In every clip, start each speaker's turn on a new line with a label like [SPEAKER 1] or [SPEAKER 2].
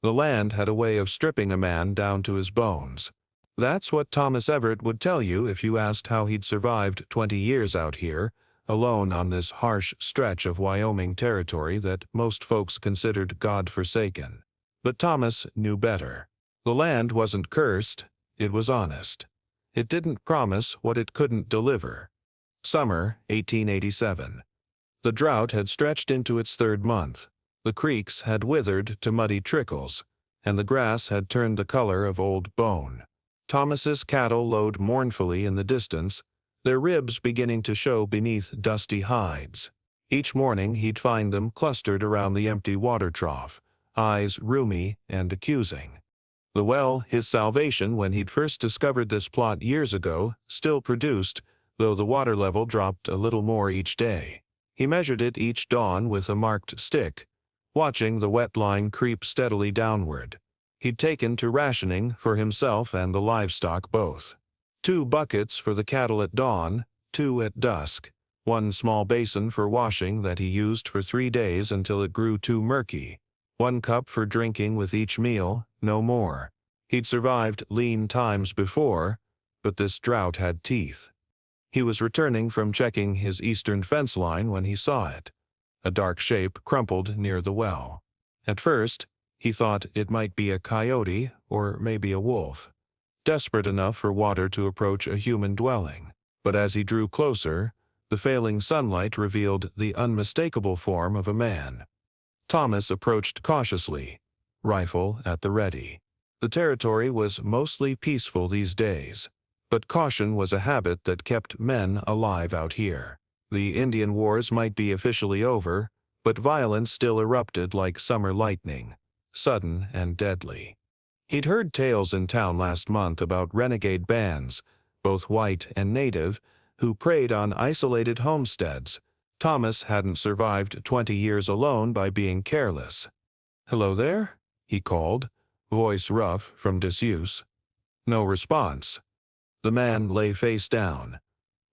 [SPEAKER 1] The land had a way of stripping a man down to his bones. That's what Thomas Everett would tell you if you asked how he'd survived 20 years out here, alone on this harsh stretch of Wyoming territory that most folks considered God-forsaken. But Thomas knew better. The land wasn't cursed, it was honest. It didn't promise what it couldn't deliver. Summer 1887. The drought had stretched into its third month. The creeks had withered to muddy trickles, and the grass had turned the color of old bone. Thomas's cattle lowed mournfully in the distance, their ribs beginning to show beneath dusty hides. Each morning he'd find them clustered around the empty water trough, eyes rheumy and accusing. The well, his salvation when he'd first discovered this plot years ago, still produced, though the water level dropped a little more each day. He measured it each dawn with a marked stick, watching the wet line creep steadily downward. He'd taken to rationing for himself and the livestock both. 2 buckets for the cattle at dawn, 2 at dusk, 1 small basin for washing that he used for 3 days until it grew too murky, 1 cup for drinking with each meal, no more. He'd survived lean times before, but this drought had teeth. He was returning from checking his eastern fence line when he saw it. A dark shape crumpled near the well. At first, he thought it might be a coyote or maybe a wolf, desperate enough for water to approach a human dwelling. But as he drew closer, the failing sunlight revealed the unmistakable form of a man. Thomas approached cautiously, rifle at the ready. The territory was mostly peaceful these days, but caution was a habit that kept men alive out here. The Indian Wars might be officially over, but violence still erupted like summer lightning, sudden and deadly. He'd heard tales in town last month about renegade bands, both white and native, who preyed on isolated homesteads. Thomas hadn't survived 20 years alone by being careless. "Hello there?" he called, voice rough from disuse. No response. The man lay face down,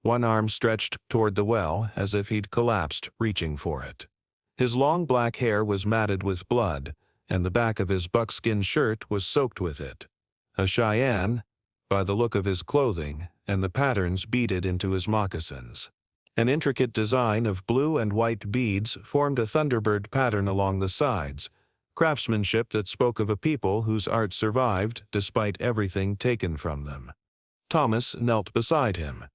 [SPEAKER 1] one arm stretched toward the well as if he'd collapsed reaching for it. His long black hair was matted with blood, and the back of his buckskin shirt was soaked with it. A Cheyenne, by the look of his clothing and the patterns beaded into his moccasins. An intricate design of blue and white beads formed a thunderbird pattern along the sides, craftsmanship that spoke of a people whose art survived despite everything taken from them. Thomas knelt beside him,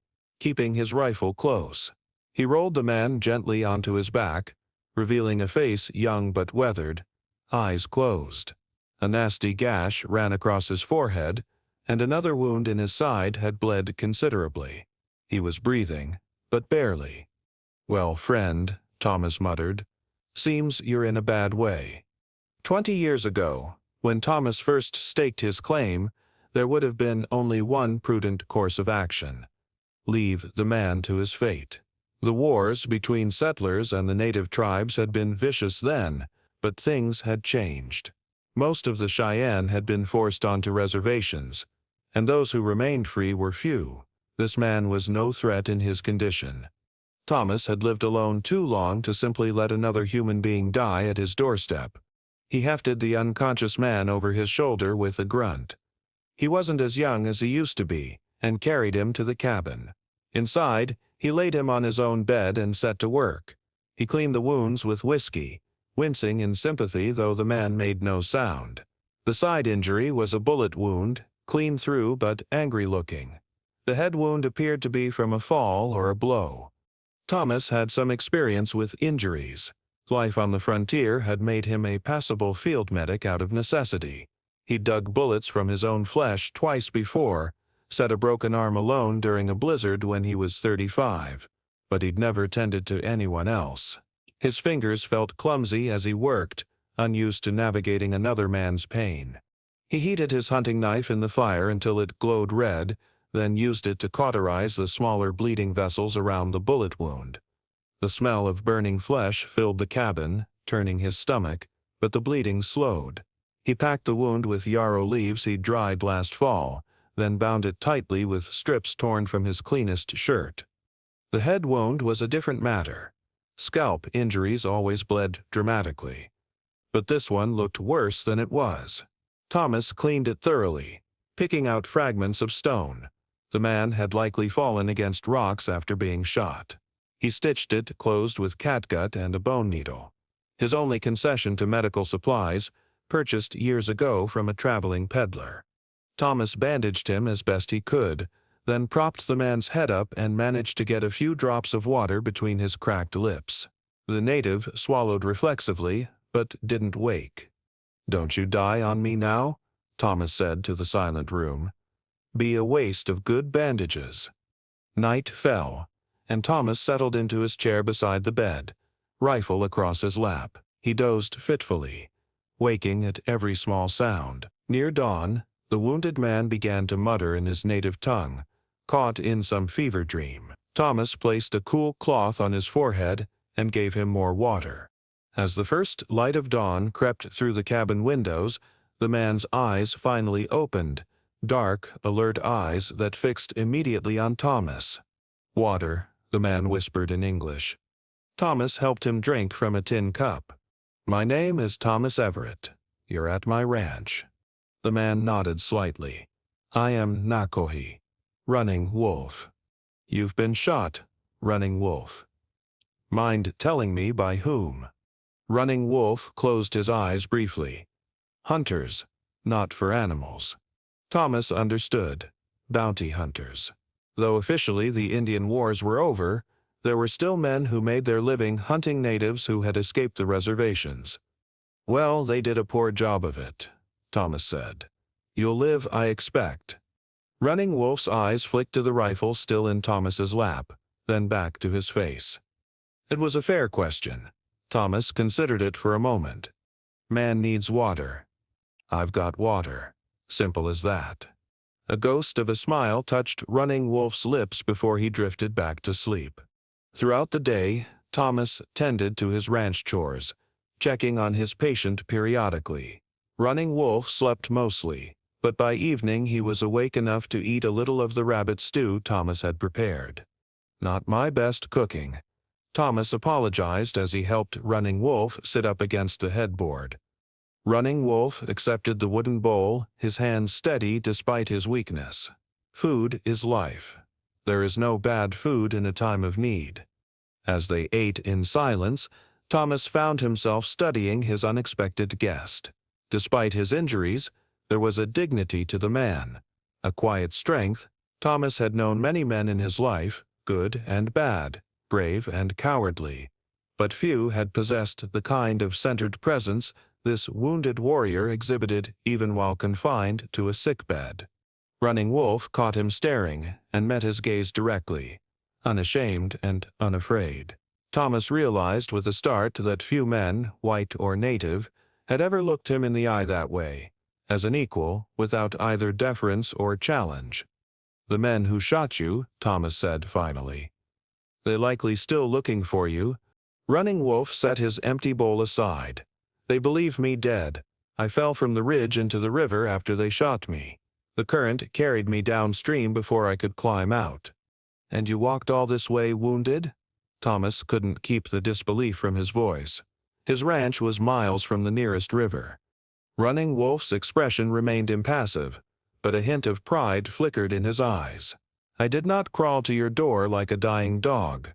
[SPEAKER 1] keeping his rifle close. He rolled the man gently onto his back, revealing a face young but weathered, eyes closed. A nasty gash ran across his forehead, and another wound in his side had bled considerably. He was breathing, but barely. "Well, friend," Thomas muttered, "seems you're in a bad way." 20 years ago, when Thomas first staked his claim, there would have been only one prudent course of action: leave the man to his fate. The wars between settlers and the native tribes had been vicious then, but things had changed. Most of the Cheyenne had been forced onto reservations, and those who remained free were few. This man was no threat in his condition. Thomas had lived alone too long to simply let another human being die at his doorstep. He hefted the unconscious man over his shoulder with a grunt. He wasn't as young as he used to be, and carried him to the cabin. Inside, he laid him on his own bed and set to work. He cleaned the wounds with whiskey, wincing in sympathy though the man made no sound. The side injury was a bullet wound, clean through but angry-looking. The head wound appeared to be from a fall or a blow. Thomas had some experience with injuries. Life on the frontier had made him a passable field medic out of necessity. He'd dug bullets from his own flesh twice before, set a broken arm alone during a blizzard when he was 35, but he'd never tended to anyone else. His fingers felt clumsy as he worked, unused to navigating another man's pain. He heated his hunting knife in the fire until it glowed red, then used it to cauterize the smaller bleeding vessels around the bullet wound. The smell of burning flesh filled the cabin, turning his stomach, but the bleeding slowed. He packed the wound with yarrow leaves he'd dried last fall, then bound it tightly with strips torn from his cleanest shirt. The head wound was a different matter. Scalp injuries always bled dramatically. But this one looked worse than it was. Thomas cleaned it thoroughly, picking out fragments of stone. The man had likely fallen against rocks after being shot. He stitched it closed with catgut and a bone needle, his only concession to medical supplies, purchased years ago from a traveling peddler. Thomas bandaged him as best he could, then propped the man's head up and managed to get a few drops of water between his cracked lips. The native swallowed reflexively, but didn't wake. "Don't you die on me now," Thomas said to the silent room. "Be a waste of good bandages." Night fell, and Thomas settled into his chair beside the bed, rifle across his lap. He dozed fitfully, waking at every small sound. Near dawn, the wounded man began to mutter in his native tongue, caught in some fever dream. Thomas placed a cool cloth on his forehead and gave him more water. As the first light of dawn crept through the cabin windows, the man's eyes finally opened, dark, alert eyes that fixed immediately on Thomas. "Water," the man whispered in English. Thomas helped him drink from a tin cup. "My name is Thomas Everett. You're at my ranch." The man nodded slightly. "I am Nakohi, Running Wolf." "You've been shot, Running Wolf." "Mind telling me by whom?" Running Wolf closed his eyes briefly. "Hunters, not for animals." Thomas understood. Bounty hunters. Though officially the Indian Wars were over, there were still men who made their living hunting natives who had escaped the reservations. "Well, they did a poor job of it," Thomas said. "You'll live, I expect." Running Wolf's eyes flicked to the rifle still in Thomas's lap, then back to his face. It was a fair question. Thomas considered it for a moment. "Man needs water. I've got water." Simple as that. A ghost of a smile touched Running Wolf's lips before he drifted back to sleep. Throughout the day, Thomas tended to his ranch chores, checking on his patient periodically. Running Wolf slept mostly, but by evening he was awake enough to eat a little of the rabbit stew Thomas had prepared. "Not my best cooking." Thomas apologized as he helped Running Wolf sit up against the headboard. Running Wolf accepted the wooden bowl, his hands steady despite his weakness. Food is life. There is no bad food in a time of need. As they ate in silence, Thomas found himself studying his unexpected guest. Despite his injuries, there was a dignity to the man, a quiet strength. Thomas had known many men in his life, good and bad, brave and cowardly, but few had possessed the kind of centered presence this wounded warrior exhibited even while confined to a sickbed. Running Wolf caught him staring and met his gaze directly, unashamed and unafraid. Thomas realized with a start that few men, white or native, had ever looked him in the eye that way, as an equal, without either deference or challenge. "The men who shot you," Thomas said finally. "They likely still looking for you." Running Wolf set his empty bowl aside. "They believe me dead. I fell from the ridge into the river after they shot me. The current carried me downstream before I could climb out." "And you walked all this way wounded?" Thomas couldn't keep the disbelief from his voice. His ranch was miles from the nearest river. Running Wolf's expression remained impassive, but a hint of pride flickered in his eyes. "I did not crawl to your door like a dying dog.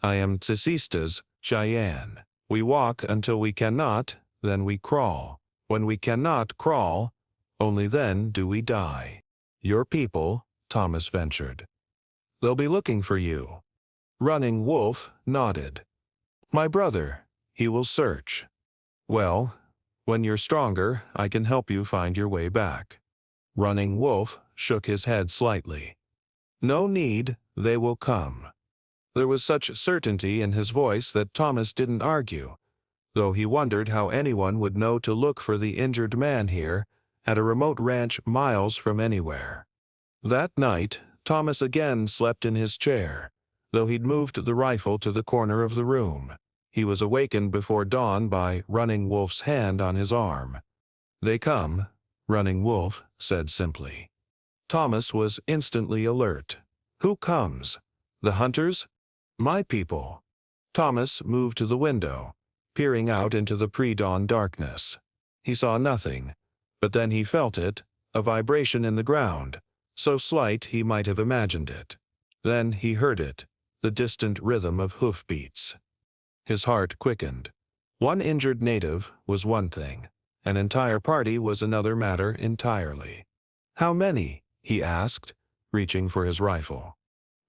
[SPEAKER 1] I am Tsisista's Cheyenne. We walk until we cannot, then we crawl. When we cannot crawl, only then do we die." "Your people," Thomas ventured. "They'll be looking for you." Running Wolf nodded. "My brother, he will search." "Well, when you're stronger, I can help you find your way back." Running Wolf shook his head slightly. "No need, they will come." There was such certainty in his voice that Thomas didn't argue, though he wondered how anyone would know to look for the injured man here, at a remote ranch miles from anywhere. That night, Thomas again slept in his chair, though he'd moved the rifle to the corner of the room. He was awakened before dawn by Running Wolf's hand on his arm. "They come," Running Wolf said simply. Thomas was instantly alert. "Who comes? The hunters?" "My people." Thomas moved to the window, peering out into the pre-dawn darkness. He saw nothing, but then he felt it, a vibration in the ground, so slight he might have imagined it. Then he heard it, the distant rhythm of hoofbeats. His heart quickened. One injured native was one thing. An entire party was another matter entirely. "How many?" he asked, reaching for his rifle.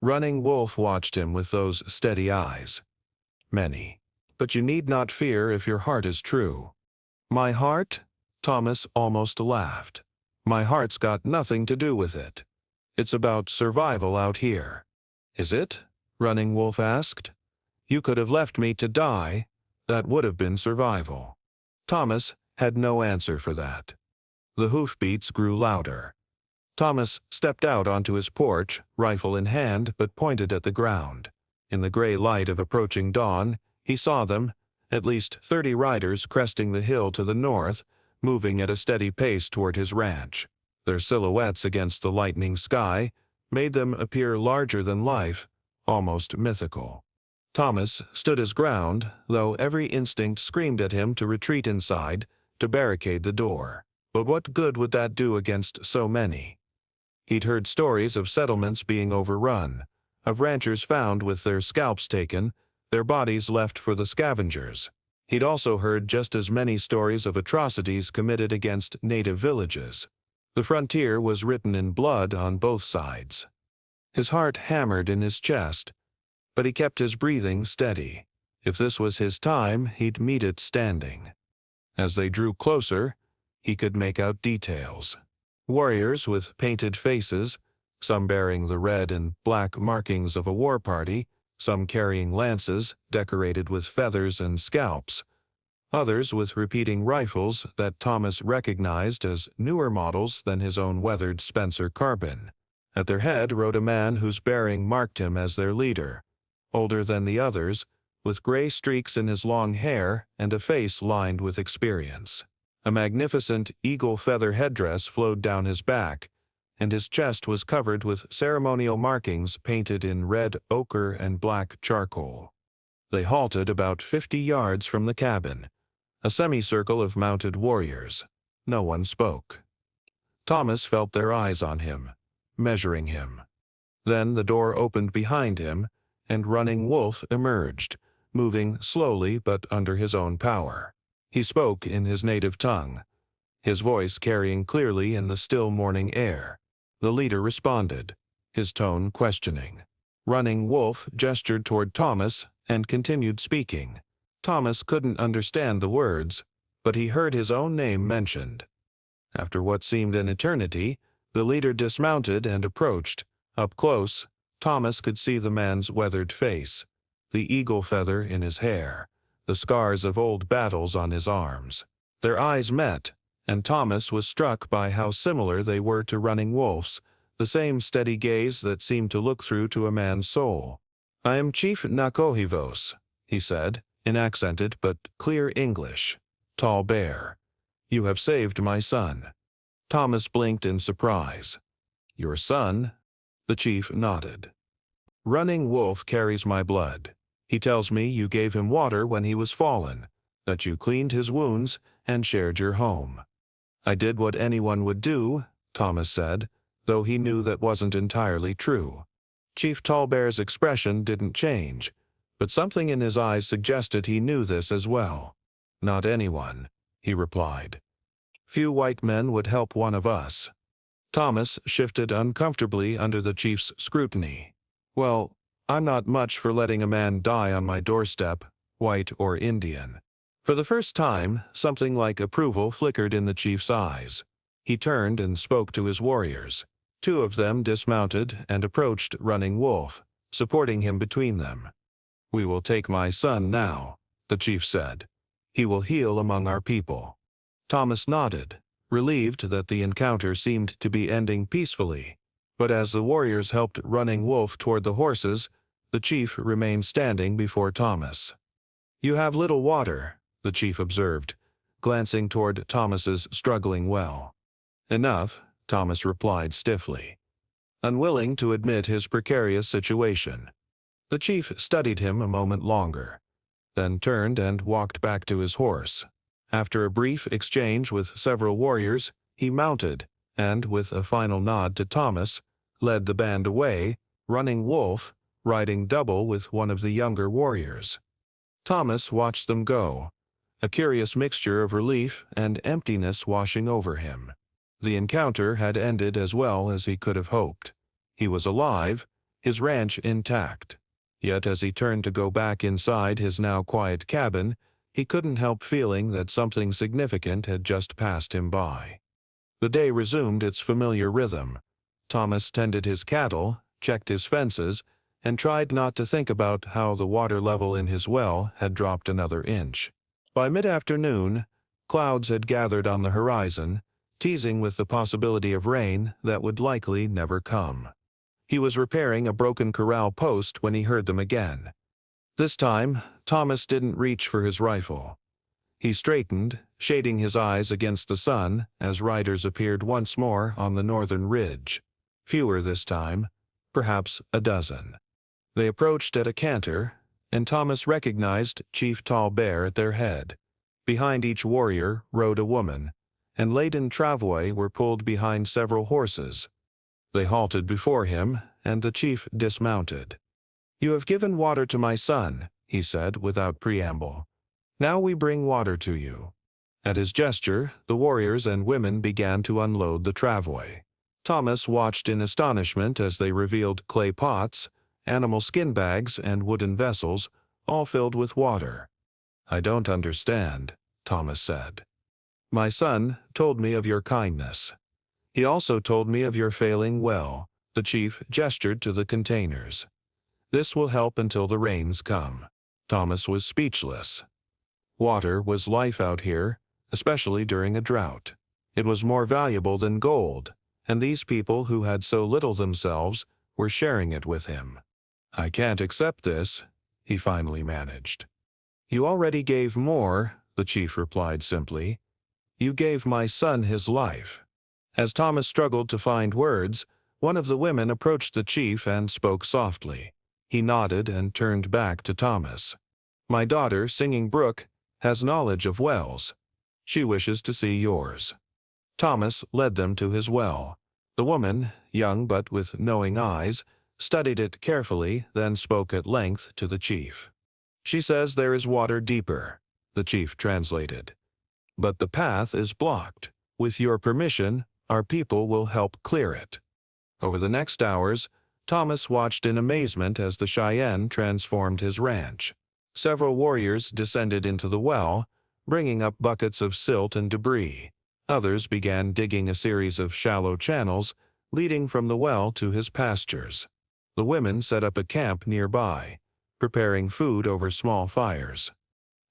[SPEAKER 1] Running Wolf watched him with those steady eyes. "Many. But you need not fear if your heart is true." "My heart?" Thomas almost laughed. "My heart's got nothing to do with it. It's about survival out here." "Is it?" Running Wolf asked. "You could have left me to die. That would have been survival." Thomas had no answer for that. The hoofbeats grew louder. Thomas stepped out onto his porch, rifle in hand, but pointed at the ground. In the gray light of approaching dawn, he saw them, at least 30 riders cresting the hill to the north, moving at a steady pace toward his ranch. Their silhouettes against the lightening sky made them appear larger than life, almost mythical. Thomas stood his ground, though every instinct screamed at him to retreat inside, to barricade the door. But what good would that do against so many? He'd heard stories of settlements being overrun, of ranchers found with their scalps taken, their bodies left for the scavengers. He'd also heard just as many stories of atrocities committed against native villages. The frontier was written in blood on both sides. His heart hammered in his chest, but he kept his breathing steady. If this was his time, he'd meet it standing. As they drew closer, he could make out details. Warriors with painted faces, some bearing the red and black markings of a war party, some carrying lances decorated with feathers and scalps, others with repeating rifles that Thomas recognized as newer models than his own weathered Spencer carbine. At their head rode a man whose bearing marked him as their leader, older than the others, with gray streaks in his long hair and a face lined with experience. A magnificent eagle feather headdress flowed down his back, and his chest was covered with ceremonial markings painted in red ochre and black charcoal. They halted about 50 yards from the cabin, a semicircle of mounted warriors. No one spoke. Thomas felt their eyes on him, measuring him. Then the door opened behind him, and Running Wolf emerged, moving slowly but under his own power. He spoke in his native tongue, his voice carrying clearly in the still morning air. The leader responded, his tone questioning. Running Wolf gestured toward Thomas and continued speaking. Thomas couldn't understand the words, but he heard his own name mentioned. After what seemed an eternity, the leader dismounted and approached. Up close, Thomas could see the man's weathered face, the eagle feather in his hair, the scars of old battles on his arms. Their eyes met, and Thomas was struck by how similar they were to Running Wolf's, the same steady gaze that seemed to look through to a man's soul. "I am Chief Nakohivos," he said, in accented but clear English. "Tall Bear. You have saved my son." Thomas blinked in surprise. "Your son?" The chief nodded. "Running Wolf carries my blood. He tells me you gave him water when he was fallen, that you cleaned his wounds and shared your home." "I did what anyone would do," Thomas said, though he knew that wasn't entirely true. Chief Tallbear's expression didn't change, but something in his eyes suggested he knew this as well. "Not anyone," he replied. "Few white men would help one of us." Thomas shifted uncomfortably under the chief's scrutiny. "Well, I'm not much for letting a man die on my doorstep, white or Indian." For the first time, something like approval flickered in the chief's eyes. He turned and spoke to his warriors. 2 of them dismounted and approached Running Wolf, supporting him between them. "We will take my son now," the chief said. "He will heal among our people." Thomas nodded, relieved that the encounter seemed to be ending peacefully. But as the warriors helped Running Wolf toward the horses, the chief remained standing before Thomas. "You have little water," the chief observed, glancing toward Thomas's struggling well. "Enough," Thomas replied stiffly, unwilling to admit his precarious situation. The chief studied him a moment longer. then turned and walked back to his horse. After a brief exchange with several warriors, he mounted, and with a final nod to Thomas, led the band away, running wolf, riding double with one of the younger warriors. Thomas watched them go, a curious mixture of relief and emptiness washing over him. The encounter had ended as well as he could have hoped. He was alive, his ranch intact. Yet as he turned to go back inside his now quiet cabin, he couldn't help feeling that something significant had just passed him by. The day resumed its familiar rhythm. Thomas tended his cattle, checked his fences, and tried not to think about how the water level in his well had dropped another inch. By mid-afternoon, clouds had gathered on the horizon, teasing with the possibility of rain that would likely never come. He was repairing a broken corral post when he heard them again. This time, Thomas didn't reach for his rifle. He straightened, shading his eyes against the sun as riders appeared once more on the northern ridge. Fewer this time, perhaps a dozen. They approached at a canter, and Thomas recognized Chief Tall Bear at their head. Behind each warrior rode a woman, and laden travois were pulled behind several horses. They halted before him, and the chief dismounted. "You have given water to my son," he said without preamble. "Now we bring water to you." At his gesture, the warriors and women began to unload the travois. Thomas watched in astonishment as they revealed clay pots, animal skin bags, and wooden vessels, all filled with water. "I don't understand," Thomas said. "My son told me of your kindness. He also told me of your failing well." The chief gestured to the containers. "This will help until the rains come." Thomas was speechless. Water was life out here, especially during a drought. It was more valuable than gold, and these people who had so little themselves were sharing it with him. "I can't accept this," he finally managed. "You already gave more," the chief replied simply. "You gave my son his life." As Thomas struggled to find words, one of the women approached the chief and spoke softly. He nodded and turned back to Thomas. "My daughter, Singing Brook, has knowledge of wells. She wishes to see yours." Thomas led them to his well. The woman, young but with knowing eyes, studied it carefully, then spoke at length to the chief. "She says there is water deeper," the chief translated. "But the path is blocked. With your permission, our people will help clear it." Over the next hours, Thomas watched in amazement as the Cheyenne transformed his ranch. Several warriors descended into the well, bringing up buckets of silt and debris. Others began digging a series of shallow channels leading from the well to his pastures. The women set up a camp nearby, preparing food over small fires.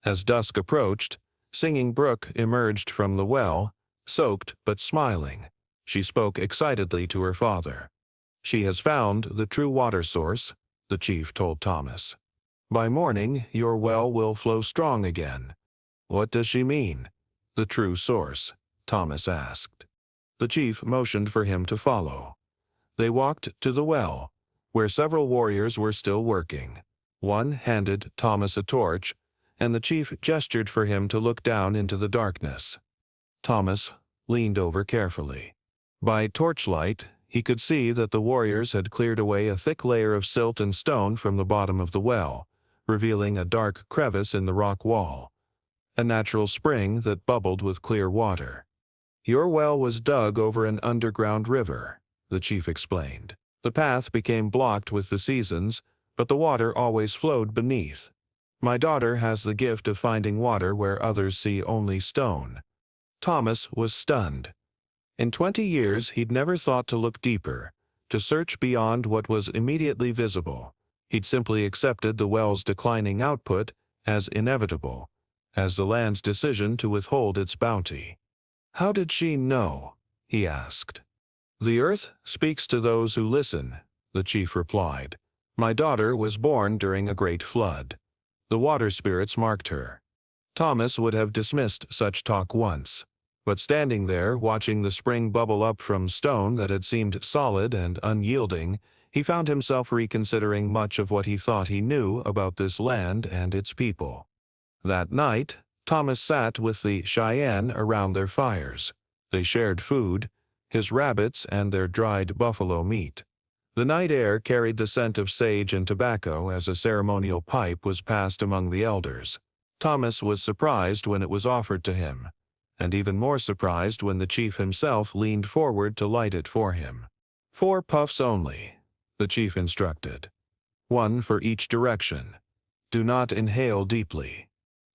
[SPEAKER 1] As dusk approached, Singing Brook emerged from the well, soaked but smiling. She spoke excitedly to her father. "She has found the true water source," the chief told Thomas. "By morning, your well will flow strong again." "What does she mean?" "The true source," Thomas asked. The chief motioned for him to follow. They walked to the well, where several warriors were still working. One handed Thomas a torch, and the chief gestured for him to look down into the darkness. Thomas leaned over carefully. By torchlight, he could see that the warriors had cleared away a thick layer of silt and stone from the bottom of the well, revealing a dark crevice in the rock wall, a natural spring that bubbled with clear water. "Your well was dug over an underground river," the chief explained. "The path became blocked with the seasons, but the water always flowed beneath. My daughter has the gift of finding water where others see only stone." Thomas was stunned. In 20 years, he'd never thought to look deeper, to search beyond what was immediately visible. He'd simply accepted the well's declining output as inevitable, as the land's decision to withhold its bounty. "How did she know?" he asked. "The earth speaks to those who listen," the chief replied. "My daughter was born during a great flood. The water spirits marked her." Thomas would have dismissed such talk once. But standing there, watching the spring bubble up from stone that had seemed solid and unyielding, he found himself reconsidering much of what he thought he knew about this land and its people. That night, Thomas sat with the Cheyenne around their fires. They shared food, his rabbits and their dried buffalo meat. The night air carried the scent of sage and tobacco as a ceremonial pipe was passed among the elders. Thomas was surprised when it was offered to him, and even more surprised when the chief himself leaned forward to light it for him. 4 puffs only, the chief instructed. 1 for each direction. Do not inhale deeply.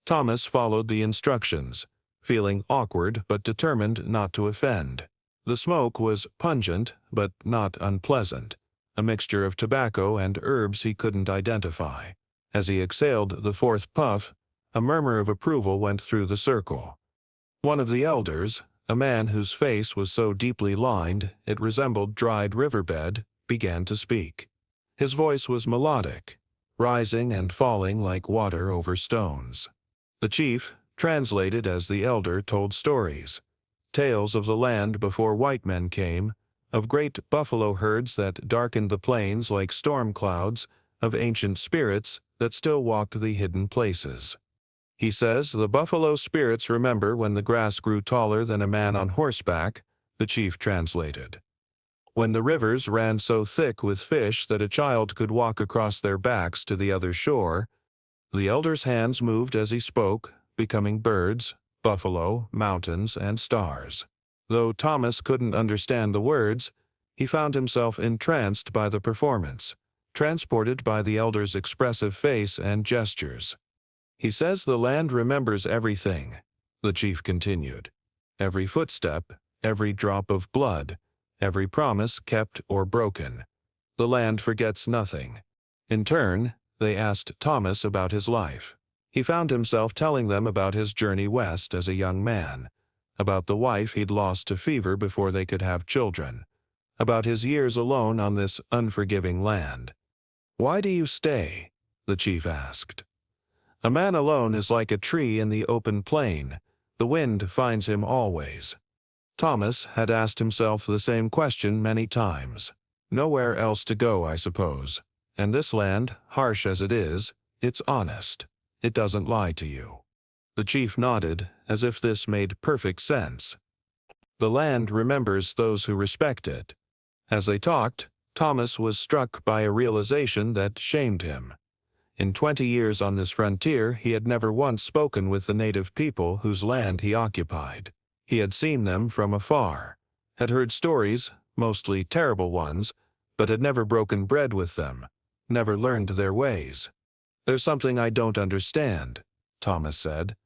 [SPEAKER 1] Thomas followed the instructions, feeling awkward but determined not to offend. The smoke was pungent but not unpleasant, a mixture of tobacco and herbs he couldn't identify. As he exhaled the 4th puff, a murmur of approval went through the circle. One of the elders, a man whose face was so deeply lined it resembled dried riverbed, began to speak. His voice was melodic, rising and falling like water over stones. The chief, translated as the elder, told stories. Tales of the land before white men came, of great buffalo herds that darkened the plains like storm clouds, of ancient spirits that still walked the hidden places. He says the buffalo spirits remember when the grass grew taller than a man on horseback, the chief translated. When the rivers ran so thick with fish that a child could walk across their backs to the other shore. The elder's hands moved as he spoke, becoming birds, buffalo, mountains, and stars. Though Thomas couldn't understand the words, he found himself entranced by the performance, transported by the elder's expressive face and gestures. He says the land remembers everything, the chief continued. Every footstep, every drop of blood, every promise kept or broken. The land forgets nothing. In turn, they asked Thomas about his life. He found himself telling them about his journey west as a young man, about the wife he'd lost to fever before they could have children, about his years alone on this unforgiving land. "Why do you stay?" the chief asked. "A man alone is like a tree in the open plain. The wind finds him always." Thomas had asked himself the same question many times. Nowhere else to go, I suppose. And this land, harsh as it is, it's honest. It doesn't lie to you. The chief nodded, as if this made perfect sense. The land remembers those who respect it. As they talked, Thomas was struck by a realization that shamed him. In 20 years on this frontier, he had never once spoken with the native people whose land he occupied. He had seen them from afar, had heard stories, mostly terrible ones, but had never broken bread with them, never learned their ways. "There's something I don't understand," Thomas said.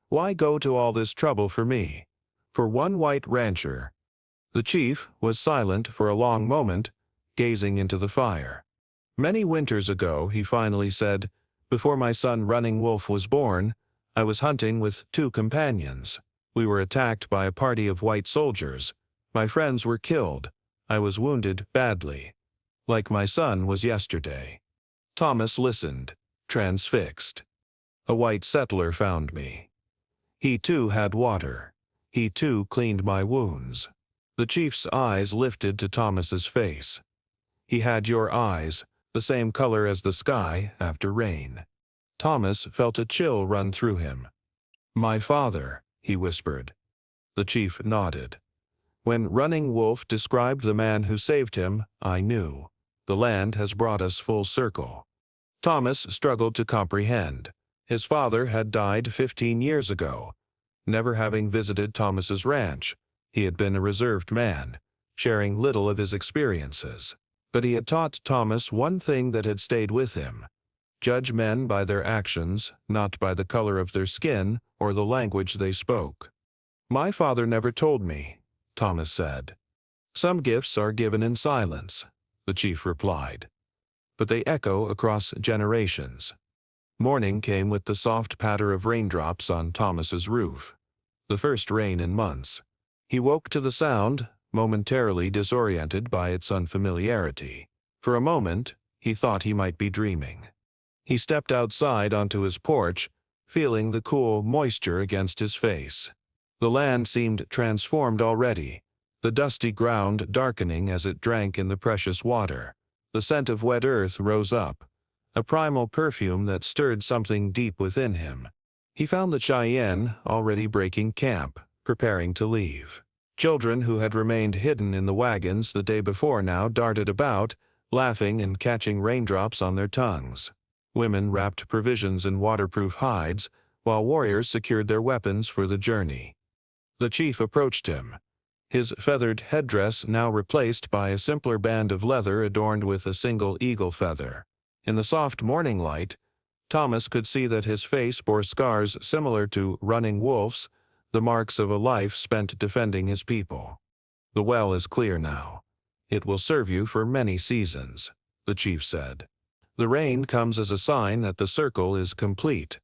[SPEAKER 1] "Why go to all this trouble for me? For one white rancher?" The chief was silent for a long moment, gazing into the fire. "Many winters ago," he finally said, "before my son Running Wolf was born, I was hunting with 2 companions. We were attacked by a party of white soldiers. My friends were killed. I was wounded badly. Like my son was yesterday." Thomas listened, transfixed. "A white settler found me. He too had water. He too cleaned my wounds." The chief's eyes lifted to Thomas's face. "He had your eyes, the same color as the sky after rain." Thomas felt a chill run through him. "My father," he whispered. The chief nodded. "When Running Wolf described the man who saved him, I knew. The land has brought us full circle." Thomas struggled to comprehend. His father had died 15 years ago. Never having visited Thomas's ranch, he had been a reserved man, sharing little of his experiences. But he had taught Thomas one thing that had stayed with him: judge men by their actions, not by the color of their skin or the language they spoke. "My father never told me," Thomas said. "Some gifts are given in silence," the chief replied. "But they echo across generations." Morning came with the soft patter of raindrops on Thomas's roof. The first rain in months. He woke to the sound, momentarily disoriented by its unfamiliarity. For a moment, he thought he might be dreaming. He stepped outside onto his porch, feeling the cool moisture against his face. The land seemed transformed already, the dusty ground darkening as it drank in the precious water. The scent of wet earth rose up, a primal perfume that stirred something deep within him. He found the Cheyenne already breaking camp, preparing to leave. Children who had remained hidden in the wagons the day before now darted about, laughing and catching raindrops on their tongues. Women wrapped provisions in waterproof hides, while warriors secured their weapons for the journey. The chief approached him, his feathered headdress now replaced by a simpler band of leather adorned with a single eagle feather. In the soft morning light, Thomas could see that his face bore scars similar to Running Wolf's, the marks of a life spent defending his people. "The well is clear now. It will serve you for many seasons," the chief said. "The rain comes as a sign that the circle is complete."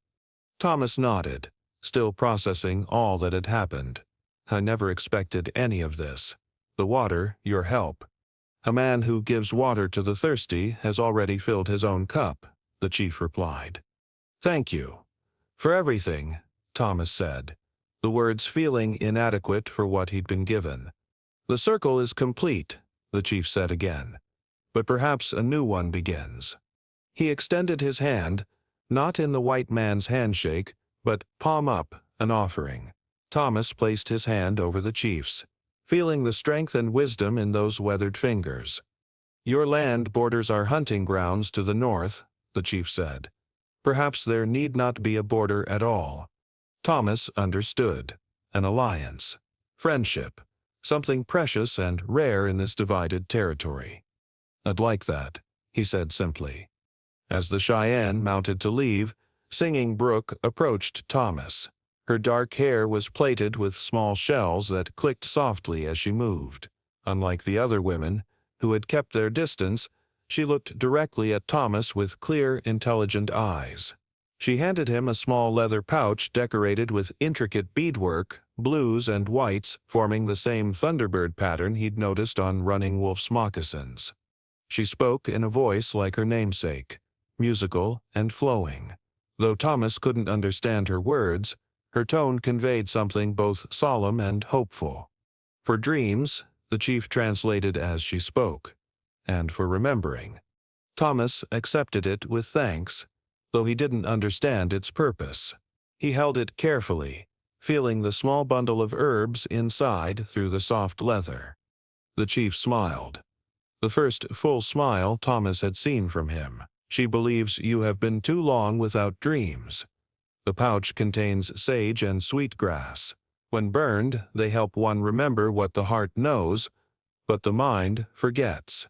[SPEAKER 1] Thomas nodded, still processing all that had happened. "I never expected any of this. The water, your help. A man who gives water to the thirsty has already filled his own cup," the chief replied. "Thank you for everything," Thomas said, the words feeling inadequate for what he'd been given. "The circle is complete," the chief said again, "but perhaps a new one begins." He extended his hand, not in the white man's handshake, but palm up, an offering. Thomas placed his hand over the chief's, feeling the strength and wisdom in those weathered fingers. "Your land borders our hunting grounds to the north," the chief said. "Perhaps there need not be a border at all." Thomas understood. An alliance. Friendship. Something precious and rare in this divided territory. "I'd like that," he said simply. As the Cheyenne mounted to leave, Singing Brook approached Thomas. Her dark hair was plaited with small shells that clicked softly as she moved. Unlike the other women, who had kept their distance, she looked directly at Thomas with clear, intelligent eyes. She handed him a small leather pouch decorated with intricate beadwork, blues and whites forming the same thunderbird pattern he'd noticed on Running Wolf's moccasins. She spoke in a voice like her namesake, musical and flowing. Though Thomas couldn't understand her words, her tone conveyed something both solemn and hopeful. "For dreams," the chief translated as she spoke, "and for remembering." Thomas accepted it with thanks, though he didn't understand its purpose. He held it carefully, feeling the small bundle of herbs inside through the soft leather. The chief smiled. The first full smile Thomas had seen from him. "She believes you have been too long without dreams. The pouch contains sage and sweetgrass. When burned, they help one remember what the heart knows, but the mind forgets."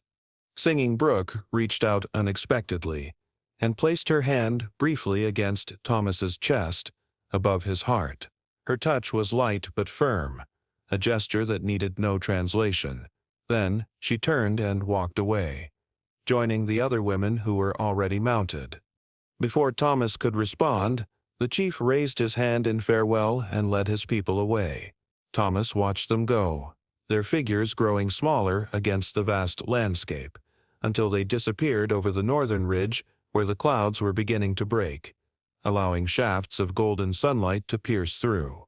[SPEAKER 1] Singing Brook reached out unexpectedly and placed her hand briefly against Thomas's chest, above his heart. Her touch was light but firm, a gesture that needed no translation. Then she turned and walked away, joining the other women who were already mounted. Before Thomas could respond, the chief raised his hand in farewell and led his people away. Thomas watched them go, their figures growing smaller against the vast landscape, until they disappeared over the northern ridge where the clouds were beginning to break, allowing shafts of golden sunlight to pierce through.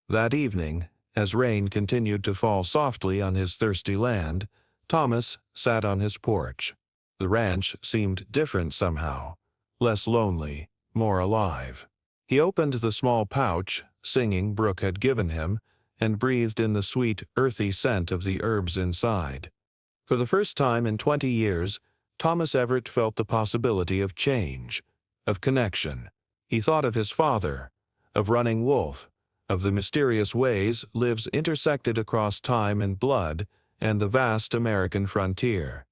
[SPEAKER 1] That evening, as rain continued to fall softly on his thirsty land, Thomas sat on his porch. The ranch seemed different somehow, less lonely, more alive. He opened the small pouch Singing Brook had given him and breathed in the sweet, earthy scent of the herbs inside. For the first time in 20 years, Thomas Everett felt the possibility of change, of connection. He thought of his father, of Running Wolf, of the mysterious ways lives intersected across time and blood and the vast American frontier.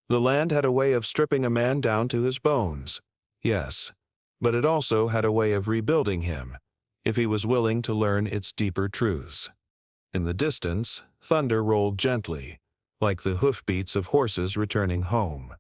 [SPEAKER 1] The land had a way of stripping a man down to his bones, yes, but it also had a way of rebuilding him, if he was willing to learn its deeper truths. In the distance, thunder rolled gently, like the hoofbeats of horses returning home.